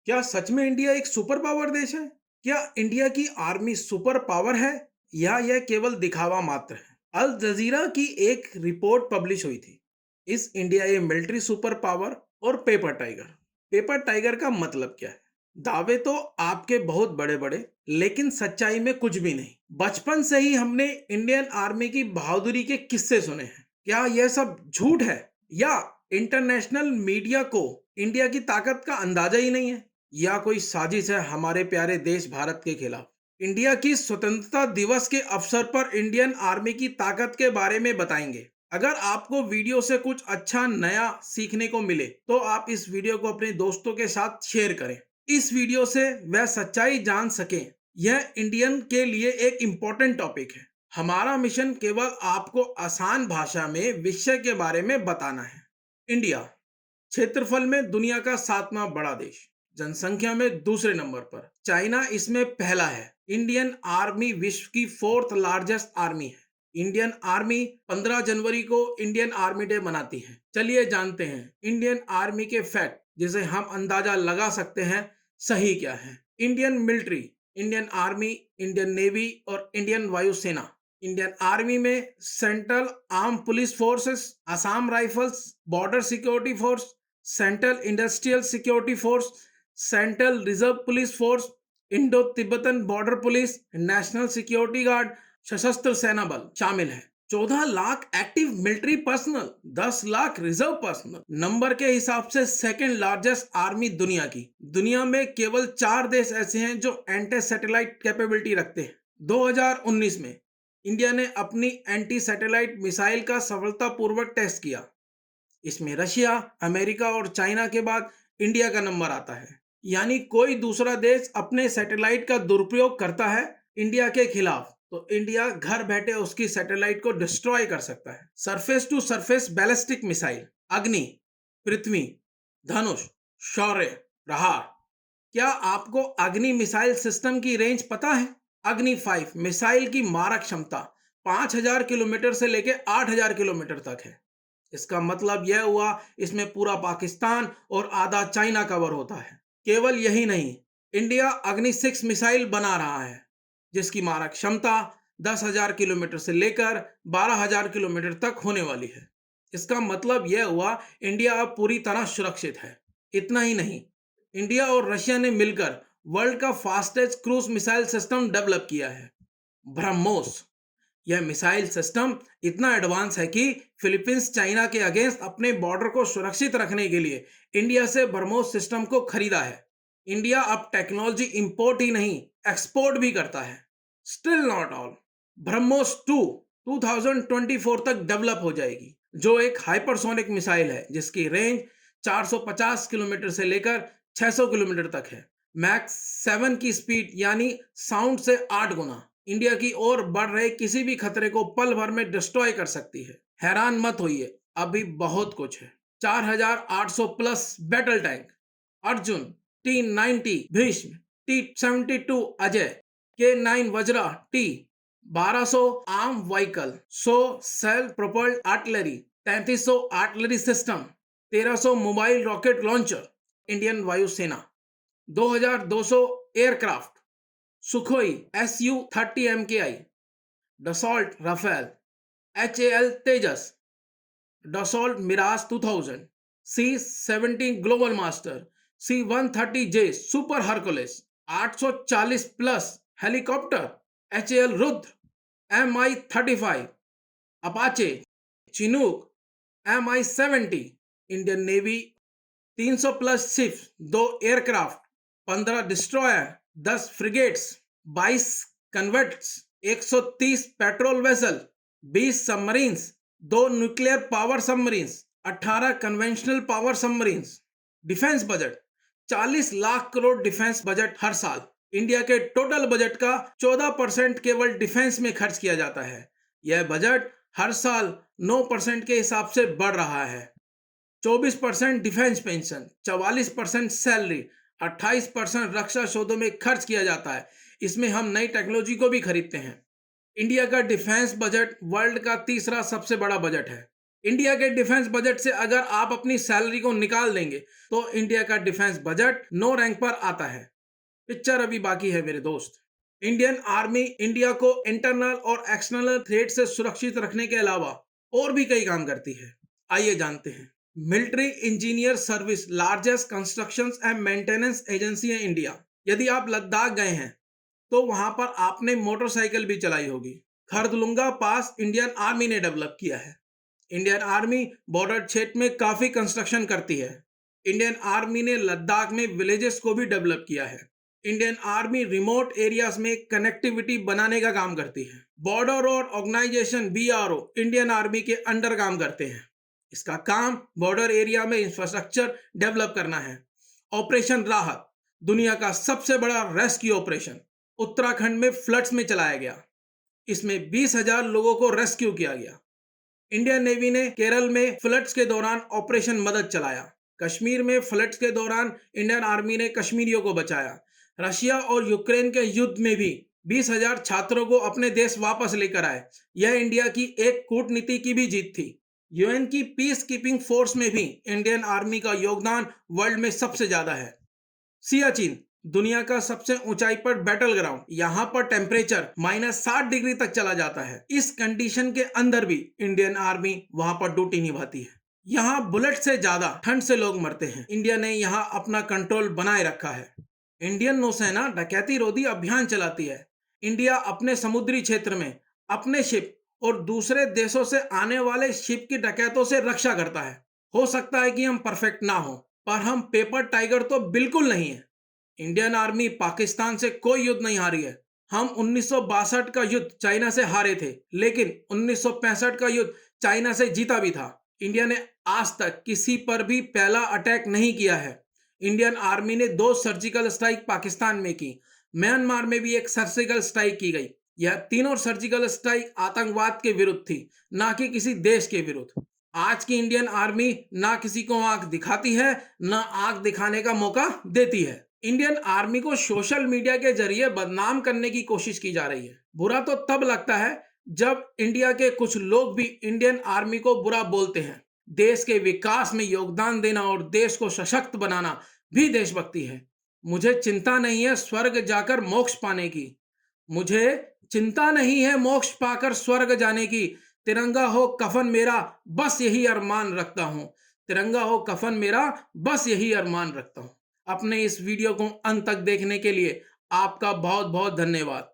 क्या सच में इंडिया एक सुपर पावर देश है? क्या इंडिया की आर्मी सुपर पावर है या यह केवल दिखावा मात्र है? अल जजीरा की एक रिपोर्ट पब्लिश हुई थी। इस इंडिया ए मिलिट्री सुपर पावर और पेपर टाइगर। पेपर टाइगर का मतलब क्या है? दावे तो आपके बहुत बड़े बड़े, लेकिन सच्चाई में कुछ भी नहीं। बचपन से ही हमने इंडियन आर्मी की बहादुरी के किस्से सुने हैं। क्या यह सब झूठ है या इंटरनेशनल मीडिया को इंडिया की ताकत का अंदाजा ही नहीं है, या कोई साजिश है हमारे प्यारे देश भारत के खिलाफ? इंडिया की स्वतंत्रता दिवस के अवसर पर इंडियन आर्मी की ताकत के बारे में बताएंगे। अगर आपको वीडियो से कुछ अच्छा नया सीखने को मिले तो आप इस वीडियो को अपने दोस्तों के साथ शेयर करें। इस वीडियो से वह सच्चाई जान सकें। यह इंडियन के लिए एक इम्पोर्टेंट टॉपिक है। हमारा मिशन केवल आपको आसान भाषा में विषय के बारे में बताना है। इंडिया क्षेत्रफल में दुनिया का 7वां बड़ा देश, जनसंख्या में दूसरे नंबर पर, चाइना इसमें पहला है। इंडियन आर्मी विश्व की 4th लार्जेस्ट आर्मी है। इंडियन आर्मी 15 जनवरी को इंडियन आर्मी डे मनाती है। चलिए जानते हैं इंडियन आर्मी के फैक्ट, जिसे हम अंदाजा लगा सकते हैं सही क्या है। Indian military, Indian army, Indian navy और इंडियन वायुसेना। इंडियन आर्मी में central arm police forces, Assam rifles, border security force, central industrial security force, central reserve police force, Indo Tibetan border police, national security guard, सशस्त्र सेना बल शामिल है। 14 lakh active military personnel, 10 lakh reserve personal. Number के हिसाब से second largest army दुनिया की। दुनिया में केवल 4 देश ऐसे हैं जो एंटी सैटेलाइट कैपेबिलिटी रखते हैं। 2019 में इंडिया ने अपनी एंटी सैटेलाइट मिसाइल का सफलतापूर्वक टेस्ट किया। इसमें रशिया, अमेरिका और चाइना के बाद इंडिया का नंबर आता है। यानी कोई दूसरा देश अपने सैटेलाइट का दुरुपयोग करता है इंडिया के खिलाफ, तो इंडिया घर बैठे उसकी सैटेलाइट को डिस्ट्रॉय कर सकता है। Surface to surface ballistic missile, Agni, Prithvi, धनुष, शौर्य, प्रहार। क्या आपको अग्नि मिसाइल सिस्टम की रेंज पता है? अग्नि 5 मिसाइल की मारक क्षमता 5000 किलोमीटर से लेकर 8000 किलोमीटर तक है। इसका मतलब यह हुआ इसमें पूरा पाकिस्तान और आधा चाइना कवर होता है। केवल यही नहीं, इंडिया अग्नि 6 मिसाइल बना रहा है, जिसकी मारक क्षमता 10,000 किलोमीटर से लेकर 12,000 किलोमीटर तक होने वाली है। इसका मतलब यह हुआ इंडिया अब पूरी तरह सुरक्षित है। इतना ही नहीं, इंडिया और रशिया ने मिलकर वर्ल्ड का fastest cruise missile system develop किया है, ब्रह्मोस। यह मिसाइल सिस्टम इतना एडवांस है कि फिलीपींस चाइना के अगेंस्ट अपने बॉर्डर को सुरक्षित रखने के लिए इंडिया से ब्रह्मोस सिस्टम को खरीदा है। इंडिया अब टेक्नोलॉजी इंपोर्ट ही नहीं, एक्सपोर्ट भी करता है। स्टिल नॉट ऑल, ब्रह्मोस 2 2024 तक डेवलप हो जाएगी, जो एक हाइपरसोनिक मिसाइल है जिसकी रेंज 450 किलोमीटर से लेकर 600 किलोमीटर तक है। मैक्स 7 की स्पीड यानी साउंड से 8 गुना इंडिया की ओर बढ़ रहे किसी भी खतरे को पल भर में डिस्ट्रॉय कर सकती है। हैरान मत होइए, अभी बहुत कुछ है। 4800 plus battle tank, Arjun, T-90 Bhishma, T-72 Ajay, K-9 Vajra T, 1200 arm vehicle, 100 self propelled artillery, 3300 artillery system, 1300 mobile rocket launcher. Indian वायुसेना 2200 aircraft, Sukhoi Su-30 MKI, Dassault Rafale, HAL Tejas, Dassault Mirage 2000, C-17 global master, C-130J super Hercules, 840 plus helicopter, HAL Rudra, Mi-35 Apache, Chinook, Mi-70। Indian navy 300 plus ship, 2 aircraft, 15 destroyer, 10 frigates, 22 converts, 130 patrol vessel, 20 submarines, 2 nuclear power submarines, 18 conventional power submarines. Defence budget 40 lakh crore defence budget हर साल। India के total budget का 14% केवल defence में खर्च किया जाता है। यह बजट हर साल 9% के हिसाब से बढ़ रहा है। 24% डिफेंस पेंशन, 44% सैलरी, 28% रक्षा सौदों में खर्च किया जाता है। इसमें हम नई टेक्नोलॉजी को भी खरीदते हैं। इंडिया का डिफेंस बजट वर्ल्ड का तीसरा सबसे बड़ा बजट है। इंडिया के डिफेंस बजट से अगर आप अपनी सैलरी को निकाल देंगे तो इंडिया का डिफेंस बजट 9 रैंक पर आता है। पिक्चर अभी बाकी है मेरे दोस्त। इंडियन आर्मी इंडिया को इंटरनल और एक्सटर्नल थ्रेट से सुरक्षित रखने के अलावा और भी कई काम करती है। आइए जानते हैं। Military engineer service largest construction and maintenance agency है इंडिया। यदि आप लद्दाख गए हैं तो वहां पर आपने मोटरसाइकिल भी चलाई होगी। खरदुंगा पास इंडियन आर्मी ने डेवलप किया है। इंडियन आर्मी बॉर्डर क्षेत्र में काफी कंस्ट्रक्शन करती है। इंडियन आर्मी ने लद्दाख में विलेजेस को भी डेवलप किया है। इंडियन आर्मी रिमोट एरियाज में कनेक्टिविटी बनाने का काम करती है। बॉर्डर और ऑर्गेनाइजेशन बीआरओ इंडियन आर्मी के अंडर काम करते हैं। इसका काम बॉर्डर एरिया में इंफ्रास्ट्रक्चर डेवलप करना है। ऑपरेशन राहत दुनिया का सबसे बड़ा रेस्क्यू ऑपरेशन उत्तराखंड में फ्लड्स में चलाया गया। इसमें 20,000 लोगों को रेस्क्यू किया गया। इंडियन नेवी ने केरल में फ्लड्स के दौरान ऑपरेशन मदद चलाया। कश्मीर में फ्लड्स के दौरान इंडियन आर्मी ने कश्मीरियों को बचाया। रशिया और यूक्रेन के युद्ध में भी 20,000 छात्रों को अपने देश वापस लेकर आए। यह इंडिया की एक कूटनीति की भी जीत थी। यूएन की पीस कीपिंग फोर्स में भी इंडियन आर्मी का योगदान वर्ल्ड में सबसे ज्यादा है। सियाचिन दुनिया का सबसे ऊंचाई पर बैटल ग्राउंड, यहाँ पर टेम्परेचर -60 डिग्री तक चला जाता है। इस कंडीशन के अंदर भी इंडियन आर्मी वहां पर ड्यूटी निभाती है। यहाँ बुलेट से ज्यादा ठंड से लोग मरते हैं। इंडिया ने यहाँ अपना कंट्रोल बनाए रखा है। इंडियन नौसेना डकैती रोधी अभियान चलाती है। इंडिया अपने समुद्री क्षेत्र में अपने शिप और दूसरे देशों से आने वाले शिप की डकैतों से रक्षा करता है। हो सकता है कि हम परफेक्ट ना हो, पर हम पेपर टाइगर तो बिल्कुल नहीं है। इंडियन आर्मी पाकिस्तान से कोई युद्ध नहीं हारी है। हम 1962 का युद्ध चाइना से हारे थे, लेकिन 1965 का युद्ध चाइना से जीता भी था। इंडिया ने आज तक किसी पर भी पहला अटैक नहीं किया है। इंडियन आर्मी ने 2 सर्जिकल स्ट्राइक पाकिस्तान में की। म्यांमार में भी एक सर्जिकल स्ट्राइक की गई। यह तीनों सर्जिकल स्ट्राइक आतंकवाद के विरुद्ध थी, ना कि किसी देश के विरुद्ध। आज की इंडियन आर्मी ना किसी को आंख दिखाती है, ना आंख दिखाने का मौका देती है। इंडियन आर्मी को सोशल मीडिया के जरिए बदनाम करने की कोशिश की जा रही है। बुरा तो तब लगता है जब इंडिया के कुछ लोग भी इंडियन आर्मी को बुरा बोलते हैं। देश के विकास में योगदान देना और देश को सशक्त बनाना भी देशभक्ति है। मुझे चिंता नहीं है स्वर्ग जाकर मोक्ष पाने की। मुझे चिंता नहीं है मोक्ष पाकर स्वर्ग जाने की। तिरंगा हो कफन मेरा, बस यही अरमान रखता हूं। तिरंगा हो कफन मेरा, बस यही अरमान रखता हूं। अपने इस वीडियो को अंत तक देखने के लिए आपका बहुत बहुत धन्यवाद।